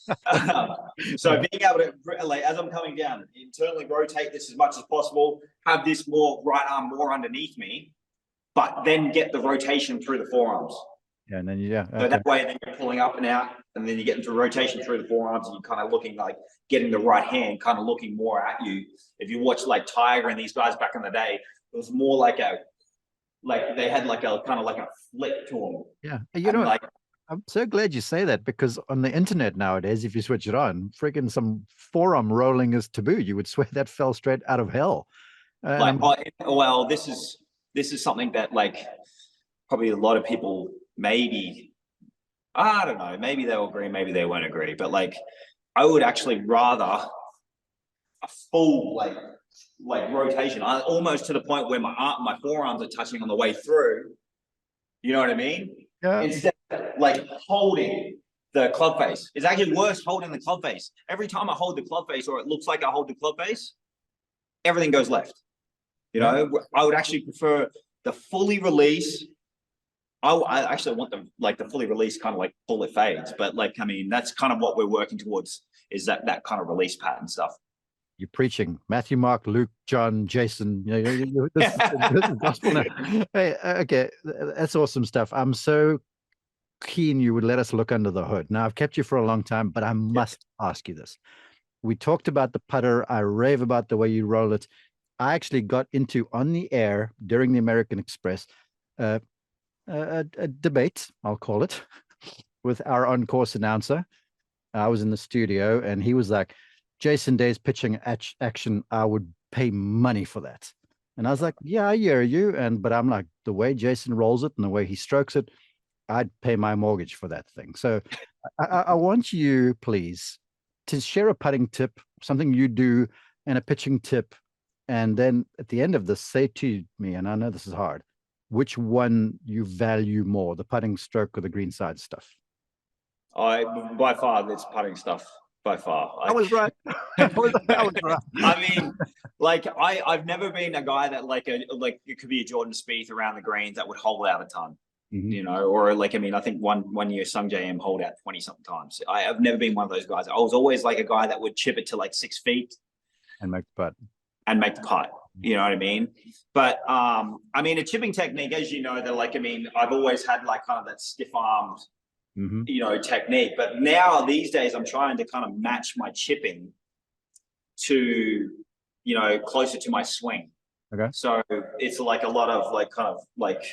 being able to, like, as I'm coming down, internally rotate this as much as possible, have this more right arm more underneath me, but then get the rotation through the forearms. Yeah, and then So that way, then you're pulling up and out, and then you get into rotation through the forearms, and you're kind of looking like getting the right hand kind of looking more at you. If you watch like Tiger and these guys back in the day, it was more like they had like a kind of like a flick to them. Yeah, I'm so glad you say that, because on the internet nowadays, if you switch it on, freaking some forearm rolling is taboo. You would swear that fell straight out of hell. Well, this is something that like probably a lot of people maybe I don't know. Maybe they'll agree, maybe they won't agree. But like, I would actually rather a full like rotation, almost to the point where my forearms are touching on the way through. You know what I mean? Yeah. Instead of like holding the club face. It's actually worse holding the club face. Every time I hold the club face, or it looks like I hold the club face, everything goes left. You know, I would actually prefer the fully release. I actually want the fully release kind of like pull it fades, but like, I mean, that's kind of what we're working towards, is that kind of release pattern stuff. You're preaching. Matthew, Mark, Luke, John, Jason. This is gospel now. Hey, okay, that's awesome stuff. I'm so keen you would let us look under the hood. Now, I've kept you for a long time, but I must ask you this. We talked about the putter. I rave about the way you roll it. I actually got into, on the air during the American Express, a debate, I'll call it, with our on-course announcer. I was in the studio, and he was like, Jason Day's pitching action, I would pay money for that. And I was like, yeah, I hear you. But I'm like, the way Jason rolls it and the way he strokes it, I'd pay my mortgage for that thing. So I want you, please, to share a putting tip, something you do, and a pitching tip. And then at the end of this, say to me, and I know this is hard, which one you value more, the putting stroke or the green side stuff? By far, it's putting stuff. By far, I was right. I was right. I mean, like I've never been a guy that like it could be a Jordan Spieth around the greens that would hold out a ton. You know, or like, I mean, I think one year Sung JM hold out 20 something times. I've never been one of those guys. I was always like a guy that would chip it to like 6 feet and make the putt. You know what I mean? But I mean, a chipping technique, as you know, that like, I mean, I've always had like kind of that stiff armed, you know, technique. But now these days, I'm trying to kind of match my chipping to, you know, closer to my swing. Okay. So it's like a lot of like kind of like,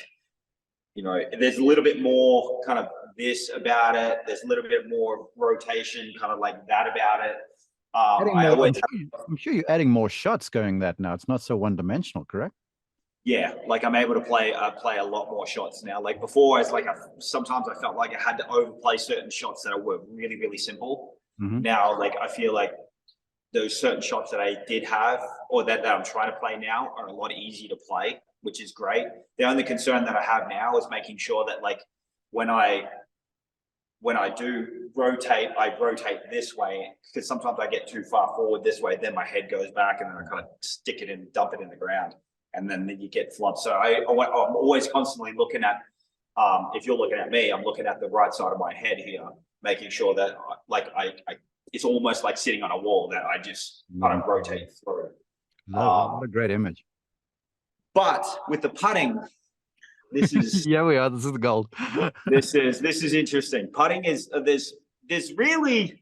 you know, there's a little bit more kind of this about it. There's a little bit more rotation, kind of like that about it. I'm sure you're adding more shots going that now. It's not so one-dimensional, correct? Yeah, like I'm able to play a lot more shots now. Like before, it's like sometimes I felt like I had to overplay certain shots that were really, really simple. Now, like I feel like those certain shots that I did have, or that I'm trying to play now, are a lot easier to play, which is great. The only concern that I have now is making sure that like when I do rotate, I rotate this way, because sometimes I get too far forward this way, then my head goes back and then I kind of stick it in, dump it in the ground, and then you get flubs. So I'm always constantly looking at, if you're looking at me, I'm looking at the right side of my head here, making sure that like it's almost like sitting on a wall that I just kind of rotate through. What a great image. But with the putting, this is yeah, we are. This is the gold. this is interesting. Putting is there's really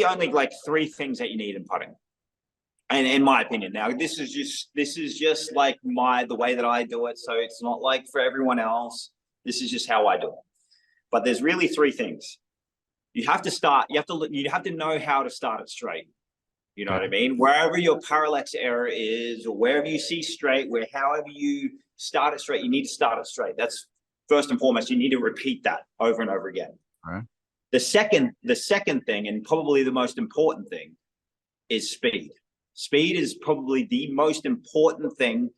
only like 3 things that you need in putting, and in my opinion. Now this is just like the way that I do it. So it's not like for everyone else. This is just how I do it. But there's really 3 things. You have to know how to start it straight. You know what I mean? Wherever your parallax error is, or wherever you see straight, however you start it straight, you need to start it straight. That's first and foremost. You need to repeat that over and over again. All right. The second thing, and probably the most important thing, is speed. Speed is probably the most important thing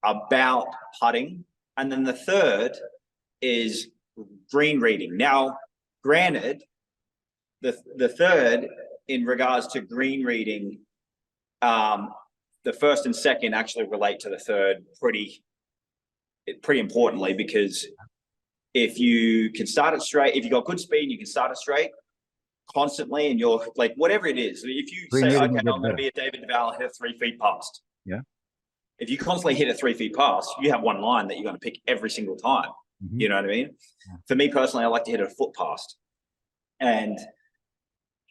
about putting. And then the third is green reading. Now, granted, the third, in regards to green reading, the first and second actually relate to the third pretty importantly, because if you can start it straight, if you got good speed, you can start it straight constantly, and you're like, whatever it is. If you say, okay, I'm going to be a David Duval, hit a 3 feet past. Yeah. If you constantly hit a 3 feet past, you have one line that you're going to pick every single time. You know what I mean? Yeah. For me personally, I like to hit a foot past. And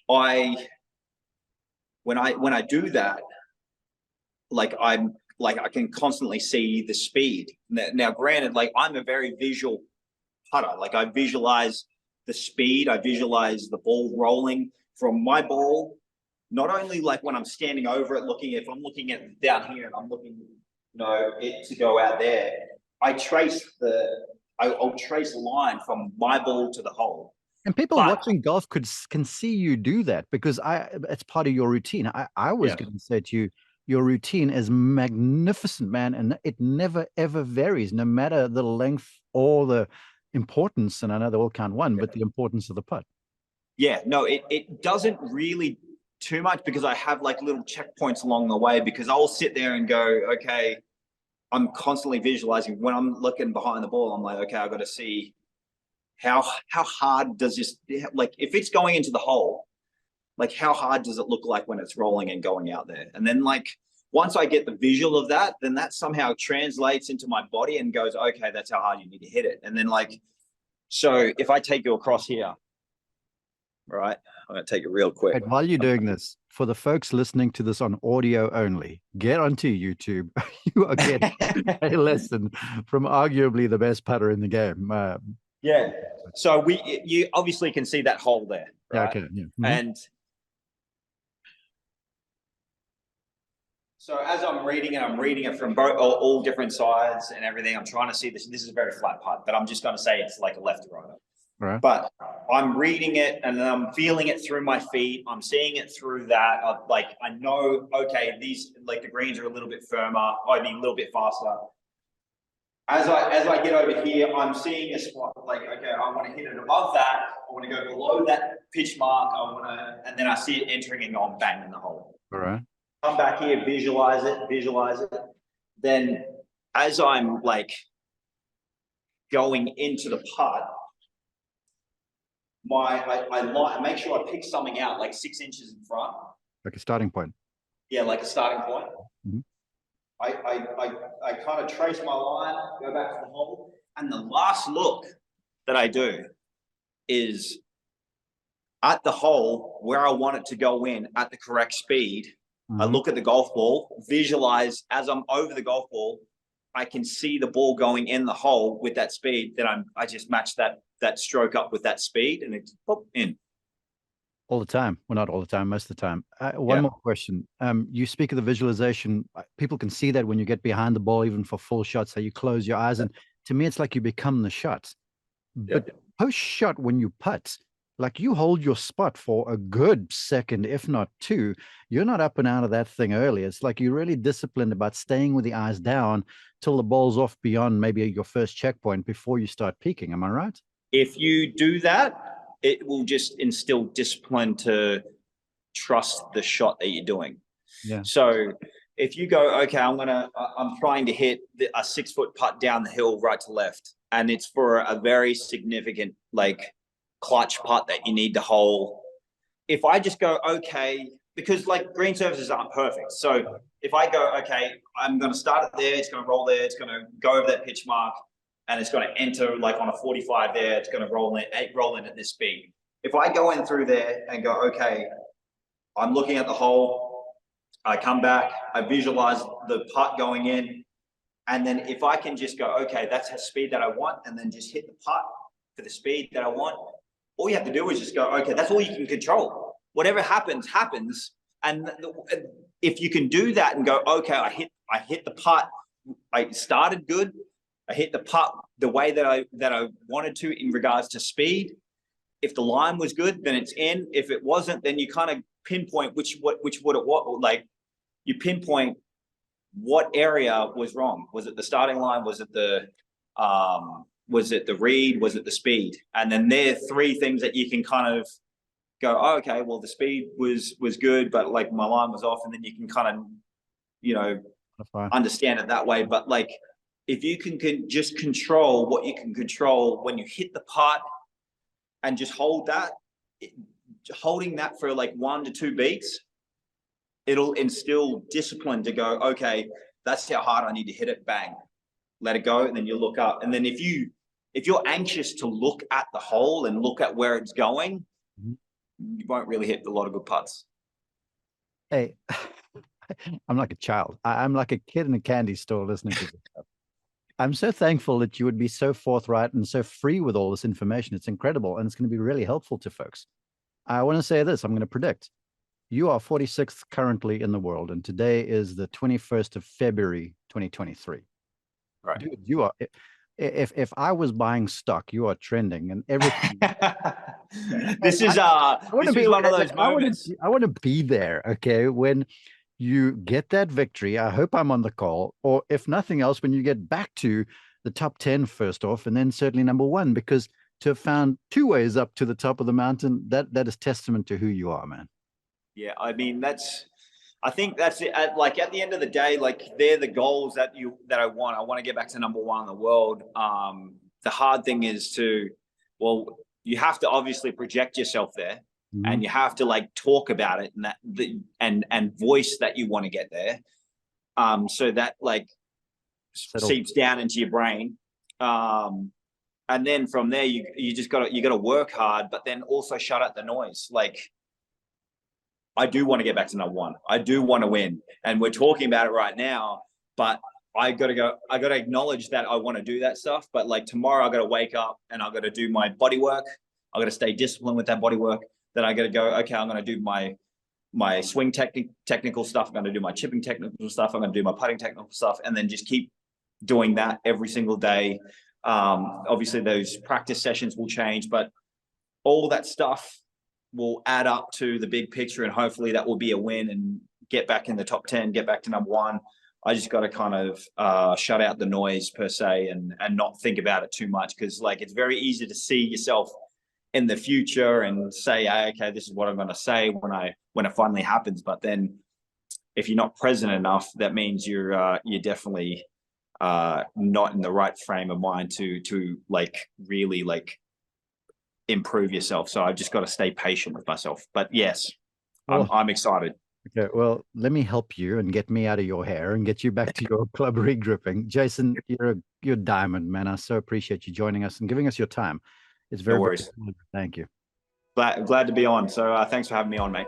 when I do that, like I can constantly see the speed. Now, granted, like I'm a very visual putter. Like I visualize the speed, I visualize the ball rolling from my ball. Not only like when I'm standing over it, if I'm looking at it down here and I'm looking, it to go out there, I trace the I'll trace a line from my ball to the hole. And people But watching golf can see you do that because it's part of your routine. I was going to say to you, your routine is magnificent, man, and it never ever varies, no matter the length or the importance. And I know they all count one, but the importance of the putt. Yeah, no, it doesn't really too much because I have like little checkpoints along the way, because I'll sit there and go, okay, I'm constantly visualizing when I'm looking behind the ball. I'm like, okay, I've got to see how hard does this, like if it's going into the hole, like how hard does it look like when it's rolling and going out there? And then like once I get the visual of that, then that somehow translates into my body and goes, okay, that's how hard you need to hit it. And then like, so if I take you across here, right, I'm going to take it real quick. Right, while you're doing this, for the folks listening to this on audio only, get onto YouTube. You are getting a lesson from arguably the best putter in the game. Yeah. So you obviously can see that hole there, right? Yeah, okay. Yeah. Mm-hmm. And so as I'm reading it from all different sides and everything. I'm trying to see this. This is a very flat putt, but I'm just going to say it's like a left to right. Right. But I'm reading it and then I'm feeling it through my feet. I'm seeing it through that. I know, okay, these, like the greens are a little bit firmer. I mean, a little bit faster. As I get over here, I'm seeing a spot like, okay, I want to hit it above that. I want to go below that pitch mark. And then I see it entering and going bang in the hole. All right. Come back here, visualize it. Then as I'm like going into the putt, I make sure I pick something out like 6 inches in front. Like a starting point. Yeah, like a starting point. Mm-hmm. I kind of trace my line, go back to the hole, and the last look that I do is at the hole where I want it to go in at the correct speed. Mm-hmm. I look at the golf ball, visualize as I'm over the golf ball, I can see the ball going in the hole with that speed. Then I just match that stroke up with that speed, and it's in. All the time. Well, not all the time, most of the time. One more question. You speak of the visualization. People can see that when you get behind the ball, even for full shots, how you close your eyes. And to me, it's like you become the shot. But post-shot, when you putt, like you hold your spot for a good second, if not two. You're not up and out of that thing early. It's like you're really disciplined about staying with the eyes down till the ball's off beyond maybe your first checkpoint before you start peaking. Am I right? If you do that, it will just instill discipline to trust the shot that you're doing. Yeah. So if you go, okay, I'm trying to hit a 6-foot putt down the hill, right to left, and it's for a very significant, like, clutch putt that you need to hole. If I just go, okay, because like green surfaces aren't perfect. So if I go, okay, I'm going to start it there, it's going to roll there, it's going to go over that pitch mark, and it's going to enter like on a 45 there, it's going to roll in at this speed. If I go in through there and go, okay, I'm looking at the hole, I come back, I visualize the putt going in, and then if I can just go, okay, that's the speed that I want, and then just hit the putt for the speed that I want, all you have to do is just go, okay, that's all you can control. Whatever happens, happens. And if you can do that and go, okay, I hit the putt, I started good, I hit the putt the way that I wanted to in regards to speed. If the line was good, then it's in. If it wasn't, then you kind of pinpoint like you pinpoint what area was wrong. Was it the starting line? Was it the read? Was it the speed? And then there are 3 things that you can kind of go, oh, okay, well, the speed was good, but like my line was off. And then you can kind of, understand it that way. But like, if you can just control what you can control when you hit the putt and just holding that for like 1 to 2 beats, it'll instill discipline to go, okay, that's how hard I need to hit it, bang, let it go, and then you look up. And then if you're anxious to look at the hole and look at where it's going, you won't really hit a lot of good putts. Hey, I'm like a child. I'm like a kid in a candy store listening to this stuff. I'm so thankful that you would be so forthright and so free with all this information. It's incredible, and it's going to be really helpful to folks. I want to say this. I'm going to predict. You are 46th currently in the world, and today is the 21st of February, 2023. Right. Dude, you are. if I was buying stock, you are trending and everything. This is I want to this be was one of those moments. I want to be there. Okay, when you get that victory, I hope I'm on the call, or if nothing else, when you get back to the top 10 first off, and then certainly number one, because to have found two ways up to the top of the mountain, that is testament to who you are, man. Yeah, I mean I think that's it. Like at the end of the day, like they're the goals that I want. I want to get back to number one in the world. The hard thing is well, you have to obviously project yourself there, and you have to like talk about it and voice that you want to get there. So that like seeps down into your brain. And then from there, you just gotta work hard, but then also shut out the noise. Like, I do want to get back to number one. I do want to win. And we're talking about it right now, but I got to acknowledge that I want to do that stuff. But like tomorrow I got to wake up and I got to do my body work. I got to stay disciplined with that body work. Then I got to go, okay, I'm going to do my swing technical stuff. I'm going to do my chipping technical stuff. I'm going to do my putting technical stuff. And then just keep doing that every single day. Obviously those practice sessions will change, but all that stuff will add up to the big picture, and hopefully that will be a win and get back in the top 10, get back to number one. I just got to kind of shut out the noise per se and not think about it too much, because like it's very easy to see yourself in the future and say, okay, this is what I'm going to say when it finally happens. But then if you're not present enough, that means you're definitely not in the right frame of mind to like really like improve yourself. So I've just got to stay patient with myself. But yes, I'm excited. Okay, well, let me help you and get me out of your hair and get you back to your club re-gripping. Jason, you're a diamond, man. I so appreciate you joining us and giving us your time. It's very, No worries. Thank you. Glad to be on. So thanks for having me on, mate.